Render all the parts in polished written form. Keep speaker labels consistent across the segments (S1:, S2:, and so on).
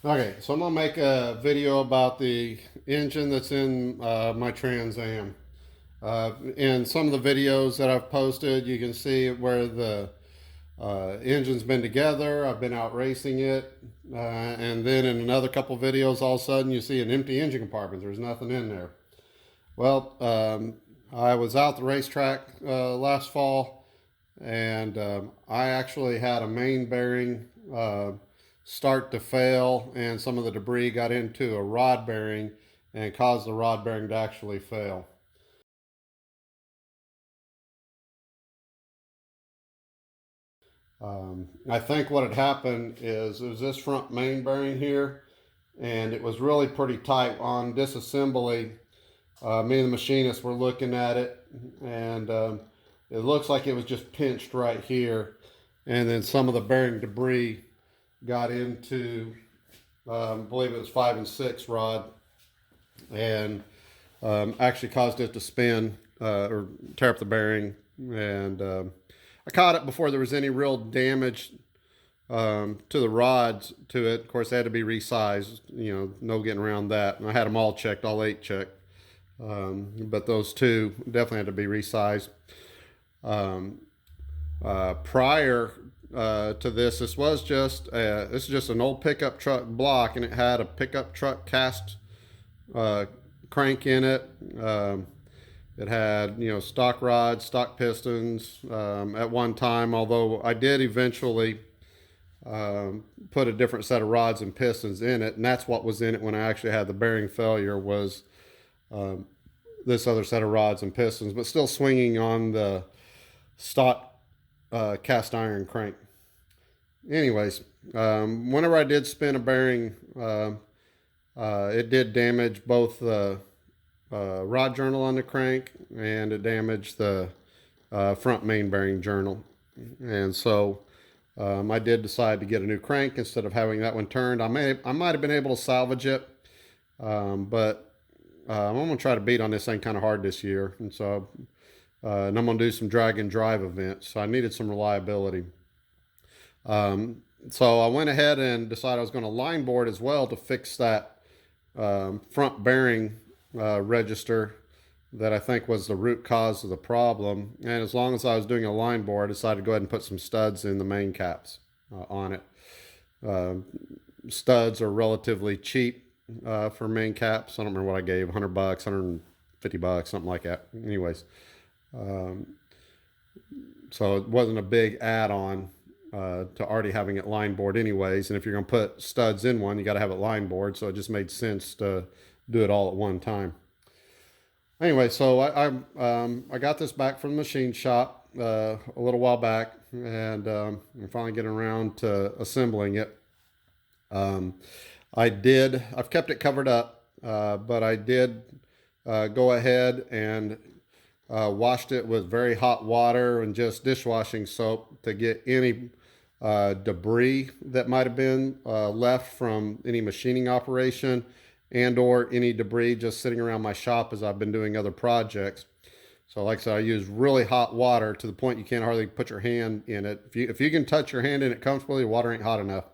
S1: Okay, so I'm gonna make a video about the engine that's in my Trans Am. In some of the videos that I've posted, you can see where the engine's been together. I've been out racing it, and then in another couple videos, all of a sudden you see an empty engine compartment. There's nothing in there. Well, I was out the racetrack last fall, and I actually had a main bearing start to fail, and some of the debris got into a rod bearing and caused the rod bearing to actually fail. I think what had happened is it was this front main bearing here, and it was really pretty tight on disassembly. Me and the machinist were looking at it, and it looks like it was just pinched right here, and then some of the bearing debris got into, I believe it was 5 and 6 rod, and actually caused it to spin or tear up the bearing. And I caught it before there was any real damage to the rods to it. Of course, they had to be resized. No getting around that. And I had them all checked, all 8 checked. But those two definitely had to be resized. Prior to this, this is just an old pickup truck block, and it had a pickup truck cast crank in it. It had stock rods, stock pistons at one time. Although I did eventually put a different set of rods and pistons in it, and that's what was in it when I actually had the bearing failure was this other set of rods and pistons, but still swinging on the stock cast iron crank. Anyways, whenever I did spin a bearing, it did damage both the rod journal on the crank, and it damaged the front main bearing journal. And so I did decide to get a new crank instead of having that one turned. I might have been able to salvage it, but I'm going to try to beat on this thing kind of hard this year. And I'm going to do some drag and drive events. So I needed some reliability. So I went ahead and decided I was going to line board as well to fix that front bearing register that I think was the root cause of the problem. And as long as I was doing a line board, I decided to go ahead and put some studs in the main caps on it. Studs are relatively cheap for main caps. I don't remember what I gave, $100, $150, something like that. Anyways, so it wasn't a big add-on to already having it line board anyways. And if you're going to put studs in one, you got to have it line board. So it just made sense to do it all at one time. Anyway, so I got this back from the machine shop a little while back, and I'm finally getting around to assembling it. I've kept it covered up, but I did go ahead and washed it with very hot water and just dishwashing soap to get any debris that might have been left from any machining operation and or any debris just sitting around my shop as I've been doing other projects. So like I said, I use really hot water to the point you can't hardly put your hand in it. If you can touch your hand in it comfortably, the water ain't hot enough.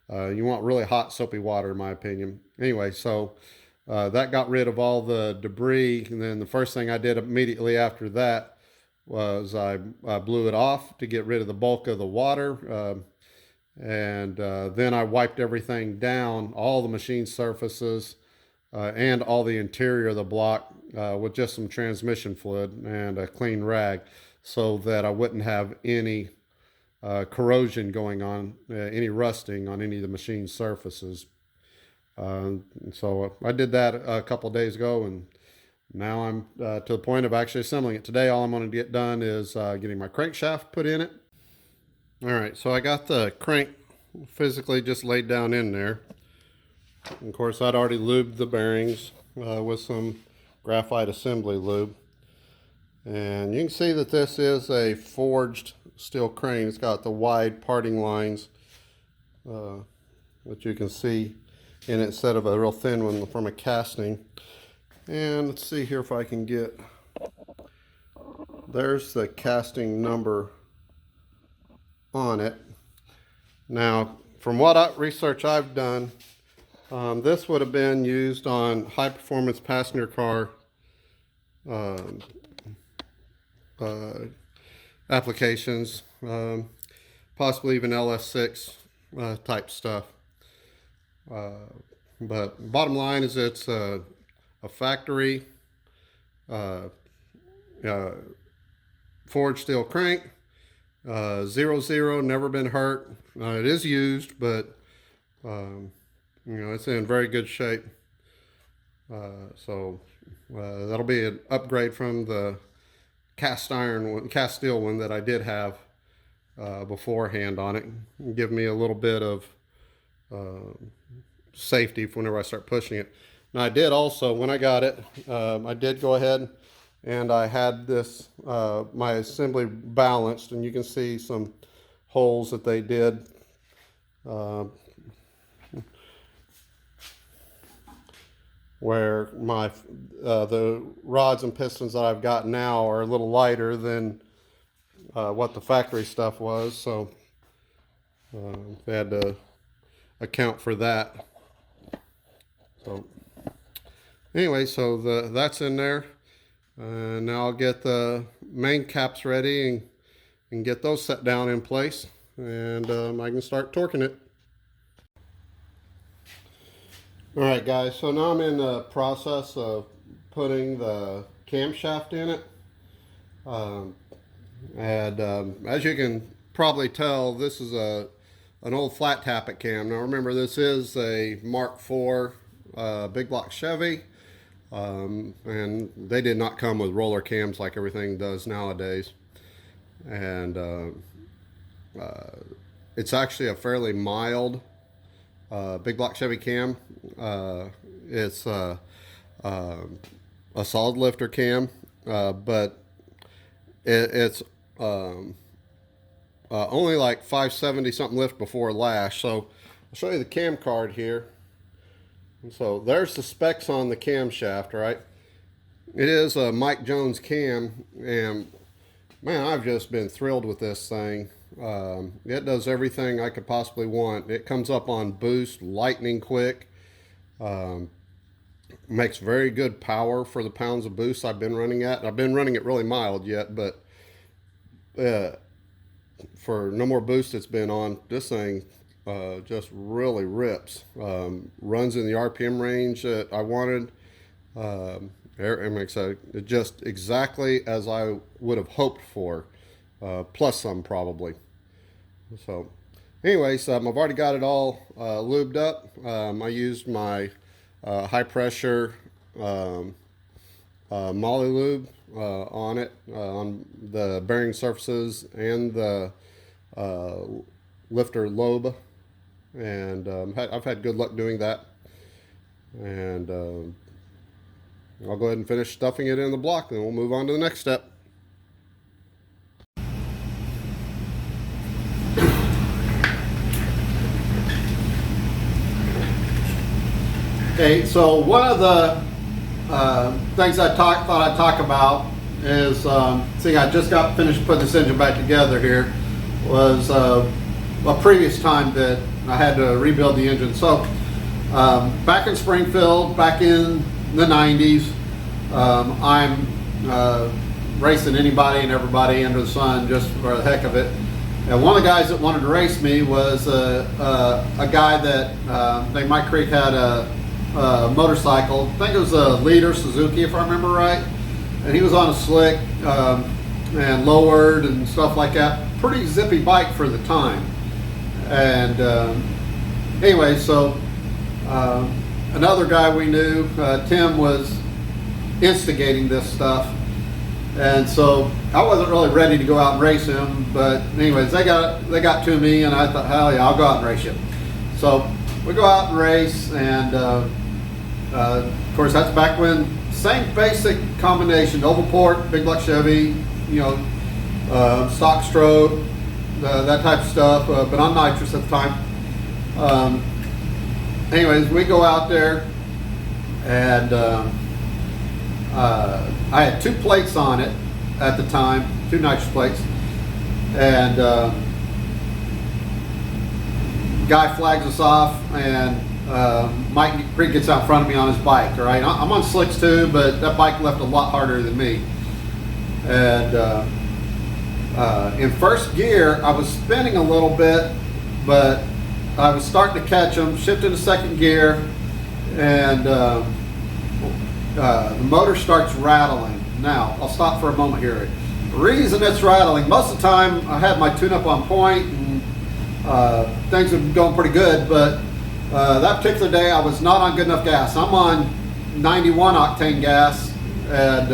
S1: You want really hot soapy water in my opinion. Anyway, so that got rid of all the debris. And then the first thing I did immediately after that was I blew it off to get rid of the bulk of the water. And then I wiped everything down, all the machine surfaces, and all the interior of the block with just some transmission fluid and a clean rag so that I wouldn't have any corrosion going on, any rusting on any of the machine surfaces. So I did that a couple of days ago, and now I'm to the point of actually assembling it. Today, all I'm going to get done is getting my crankshaft put in it. All right, so I got the crank physically just laid down in there. Of course, I'd already lubed the bearings with some graphite assembly lube. And you can see that this is a forged steel crane. It's got the wide parting lines that you can see in it instead of a real thin one from a casting. And let's see here if I can get, there's the casting number on it. Now, from what research I've done, This would have been used on high performance passenger car applications, possibly even LS6 type stuff. But bottom line is it's a factory forged steel crank, 0-0, never been hurt. It is used, but you know, it's in very good shape. So that'll be an upgrade from the cast steel one that I did have beforehand on it. Give me a little bit of safety whenever I start pushing it. Now I did also, when I got it, I did go ahead and I had this, my assembly balanced, and you can see some holes that they did. Where my the rods and pistons that I've got now are a little lighter than what the factory stuff was, so they had to account for that. So anyway, so that's in there. Now I'll get the main caps ready and get those set down in place, and I can start torquing it. All right, guys, so now I'm in the process of putting the camshaft in it. As you can probably tell, this is an old flat tappet cam. Now remember, this is a Mark IV big block Chevy, and they did not come with roller cams like everything does nowadays. And it's actually a fairly mild big block Chevy cam. It's a solid lifter cam, but it's only like 570 something lift before lash. So I'll show you the cam card here. And so there's the specs on the camshaft, right? It is a Mike Jones cam, and man, I've just been thrilled with this thing. It does everything I could possibly want. It comes up on boost lightning quick. Makes very good power for the pounds of boost I've been running at. I've been running it really mild yet, but for no more boost it's been on, this thing just really rips. Runs in the RPM range that I wanted. It makes it just exactly as I would have hoped for, plus some probably. So anyways, I've already got it all lubed up. I used my high pressure Moly lube on it, on the bearing surfaces and the lifter lobe, and I've had good luck doing that. And I'll go ahead and finish stuffing it in the block, and we'll move on to the next step. Okay, so one of the things I thought I'd talk about is, seeing I just got finished putting this engine back together here, was a previous time that I had to rebuild the engine. So back in Springfield, back in the 90s, I'm racing anybody and everybody under the sun just for the heck of it. And one of the guys that wanted to race me was a guy that named Mike Creek had a motorcycle. I think it was a Leader Suzuki, if I remember right. And he was on a slick and lowered and stuff like that. Pretty zippy bike for the time. And anyway, so another guy we knew, Tim, was instigating this stuff. And so I wasn't really ready to go out and race him, but anyways, they got to me, and I thought, hell yeah, I'll go out and race you. So we go out and race, and of course that's back when same basic combination: oval port, big block Chevy, you know, stock stroke, that type of stuff, but on nitrous at the time. Anyways, we go out there, and I had 2 plates on it at the time, 2 nitrous plates, and guy flags us off, and Mike Creek gets out in front of me on his bike. All right, I'm on slicks too, but that bike left a lot harder than me. And in first gear, I was spinning a little bit, but I was starting to catch them. Shifted to second gear, and the motor starts rattling. Now, I'll stop for a moment here. The reason it's rattling, most of the time I had my tune-up on point and things have been going pretty good, but that particular day I was not on good enough gas. I'm on 91 octane gas, and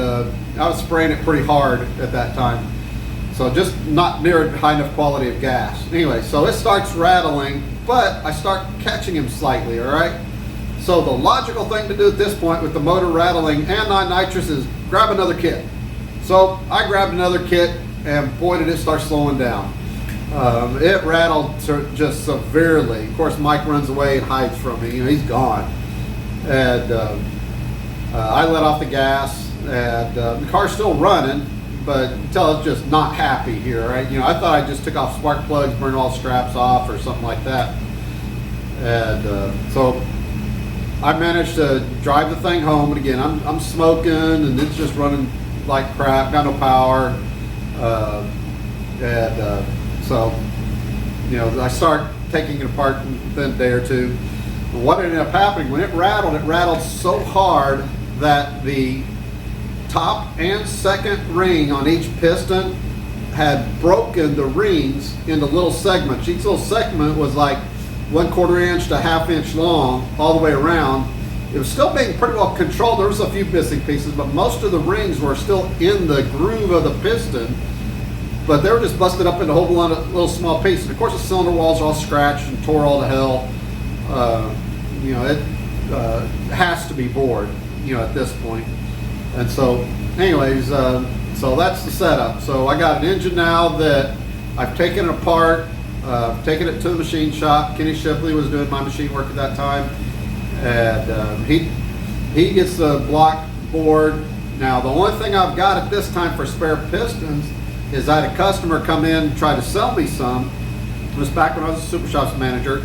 S1: I was spraying it pretty hard at that time. So just not near high enough quality of gas. Anyway, so it starts rattling, but I start catching him slightly, all right? So the logical thing to do at this point with the motor rattling and non-nitrous is grab another kit. So I grabbed another kit, and boy did it start slowing down. It rattled just severely. Of course, Mike runs away and hides from me. You know, he's gone. And I let off the gas, and the car's still running, but until it's just not happy here, right? You know, I thought I just took off spark plugs, burned all straps off, or something like that. And so I managed to drive the thing home, and again, I'm smoking, and it's just running like crap, got no power, so, you know, I start taking it apart within a day or two. And what ended up happening, when it rattled so hard that the top and second ring on each piston had broken the rings into little segments. Each little segment was like 1/4 inch to 1/2 inch long all the way around. It was still being pretty well controlled. There was a few missing pieces, but most of the rings were still in the groove of the piston, but they were just busted up into a whole lot of little small pieces. And of course, the cylinder walls are all scratched and tore all to hell. You know, it has to be bored, you know, at this point. And so, anyways, so that's the setup. So I got an engine now that I've taken it apart, taken it to the machine shop. Kenny Shipley was doing my machine work at that time. And he gets the block board. Now, the only thing I've got at this time for spare pistons is I had a customer come in and try to sell me some. It was back when I was a Super Shops manager,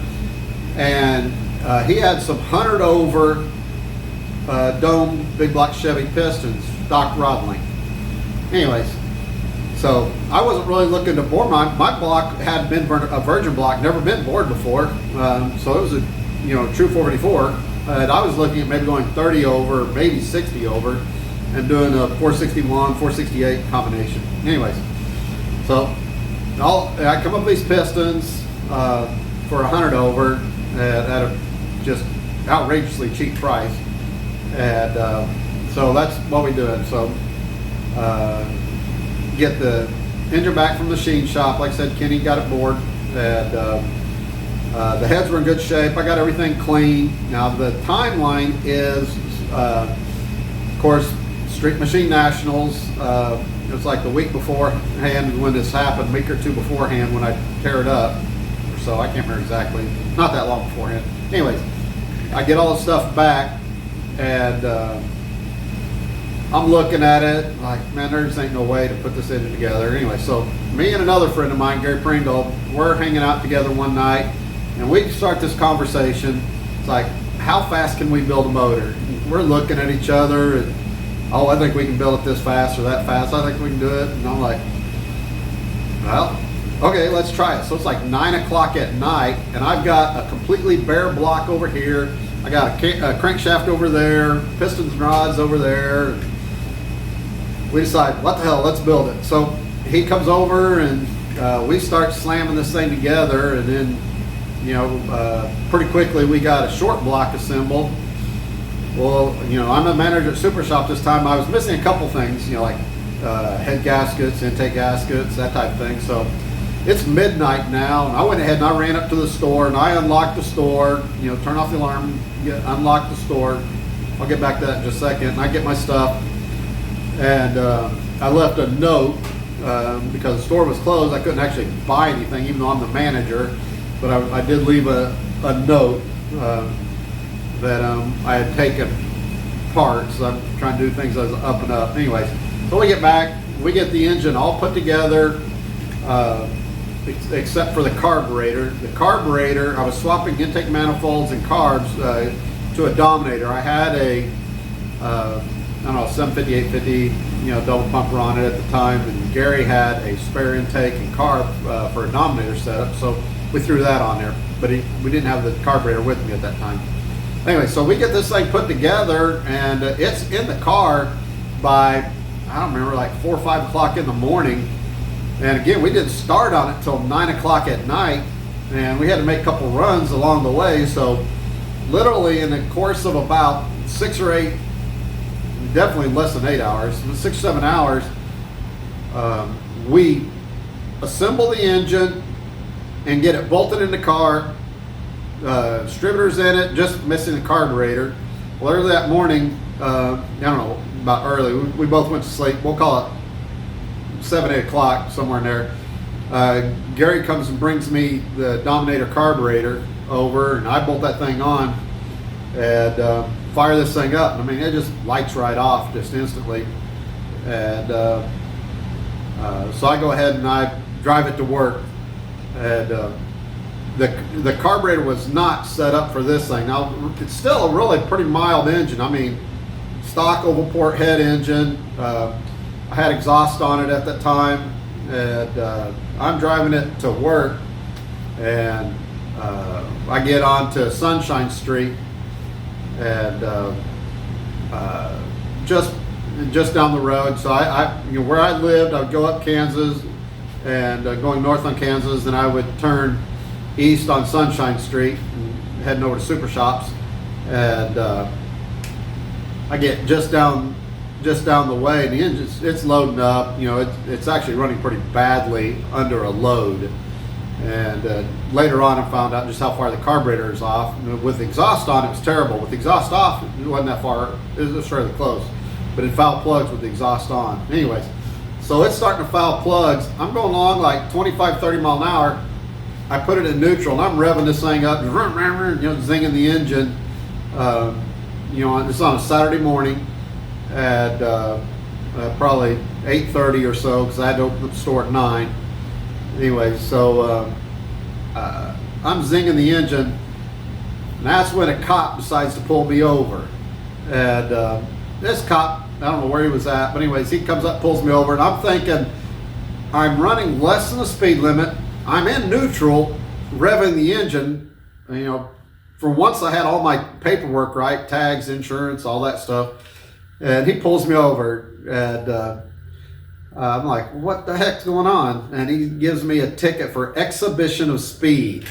S1: and he had some 100 over dome big block Chevy pistons, stock rod length. Anyways, so I wasn't really looking to bore my block. Had been a virgin block, never been bored before, so it was a true 454. And I was looking at maybe going 30 over, maybe 60 over, and doing a 461, 468 combination. Anyways, so I come up with these pistons for 100 over at a just outrageously cheap price. And so that's what we did. So get the engine back from the machine shop. Like I said, Kenny got it bored, and the heads were in good shape. I got everything clean. Now the timeline is, of course, Street Machine Nationals. It was like the week beforehand when this happened, a week or two beforehand when I tear it up. Or so, I can't remember exactly. Not that long beforehand. Anyways, I get all the stuff back, and I'm looking at it like, man, there just ain't no way to put this engine together. Anyway, so me and another friend of mine, Gary Pringle, we're hanging out together one night, and we start this conversation. It's like, how fast can we build a motor? We're looking at each other, and oh, I think we can build it this fast or that fast. I think we can do it. And I'm like, well, okay, let's try it. So it's like 9 o'clock at night, and I've got a completely bare block over here. I got a crankshaft over there, pistons and rods over there. We decide, what the hell, let's build it. So he comes over, and we start slamming this thing together, and then, pretty quickly we got a short block assembled. Well, I'm a manager at Super Shop this time. I was missing a couple things, like head gaskets, intake gaskets, that type of thing. So it's midnight now, and I went ahead and I ran up to the store, and I unlocked the store, turn off the alarm, unlock the store. I'll get back to that in just a second. And I get my stuff, and I left a note because the store was closed. I couldn't actually buy anything, even though I'm the manager, but I did leave a note that I had taken parts. I'm trying to do things as up and up. Anyways, so we get back, we get the engine all put together. except for the carburetor. The carburetor, I was swapping intake manifolds and carbs to a Dominator. I had a I don't know, 750, 850, double pumper on it at the time, and Gary had a spare intake and carb for a Dominator setup, so we threw that on there. But we didn't have the carburetor with me at that time. Anyway, so we get this thing put together, and it's in the car by, I don't remember, like 4 or 5 o'clock in the morning. And again, we didn't start on it till 9 o'clock at night, and we had to make a couple runs along the way. So literally in the course of about 6 or 8, definitely less than 8 hours, 6 or 7 hours, we assemble the engine and get it bolted in the car, distributors in it, just missing the carburetor. Well, early that morning, I don't know, about early, we both went to sleep. We'll call it 7, 8 o'clock, somewhere in there. Gary comes and brings me the Dominator carburetor over, and I bolt that thing on and fire this thing up. I mean, it just lights right off just instantly. And so I go ahead and I drive it to work. And the carburetor was not set up for this thing. Now, it's still a really pretty mild engine. I mean, stock oval port head engine. I had exhaust on it at the time, and I'm driving it to work, and I get onto Sunshine Street, and just down the road. So I where I lived, I would go up Kansas, and going north on Kansas, and I would turn east on Sunshine Street, and heading over to Super Shops, and I get just down the way, and the engine, it's loading up. It's actually running pretty badly under a load. And later on, I found out just how far the carburetor is off. With the exhaust on, it was terrible. With the exhaust off, it wasn't that far. It was fairly close, but it foul plugs with the exhaust on. Anyways, so it's starting to foul plugs. I'm going along like 25, 30 mile an hour. I put it in neutral, and I'm revving this thing up, zinging the engine. It's on a Saturday morning at probably 8:30 or so, because I had to open the store at 9. Anyway, so I'm zinging the engine, and that's when a cop decides to pull me over. And this cop, I don't know where he was at, but anyways, he comes up, pulls me over, and I'm thinking, I'm running less than the speed limit. I'm in neutral, revving the engine. For once I had all my paperwork right, tags, insurance, all that stuff. And he pulls me over, and I'm like, what the heck's going on? And he gives me a ticket for exhibition of speed.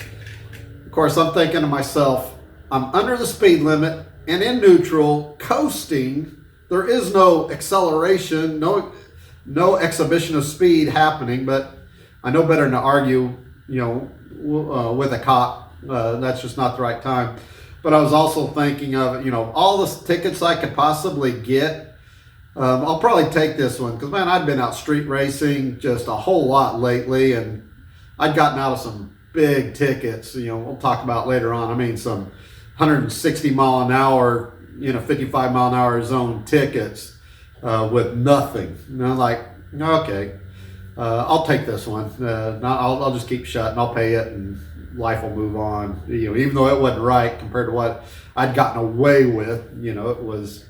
S1: Of course, I'm thinking to myself, I'm under the speed limit and in neutral, coasting. There is no acceleration, no exhibition of speed happening, but I know better than to argue, with a cop. That's just not the right time. But I was also thinking of, all the tickets I could possibly get. I'll probably take this one, because, man, I'd been out street racing just a whole lot lately, and I'd gotten out of some big tickets, we'll talk about later on. I mean, some 160 mile an hour, 55 mile an hour zone tickets with nothing. And I'm like, okay, I'll take this one. I'll just keep shut, and I'll pay it, and life will move on. Even though it wasn't right compared to what I'd gotten away with, it was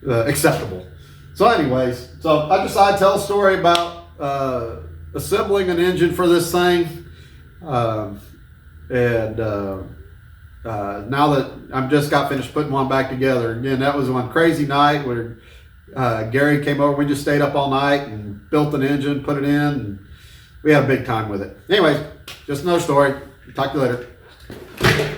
S1: acceptable. So anyways, I decided to tell a story about assembling an engine for this thing. Now that I'm just got finished putting one back together, again, that was one crazy night where Gary came over. We just stayed up all night and built an engine, put it in, and we had a big time with it. Anyways, just another story. Talk to you later.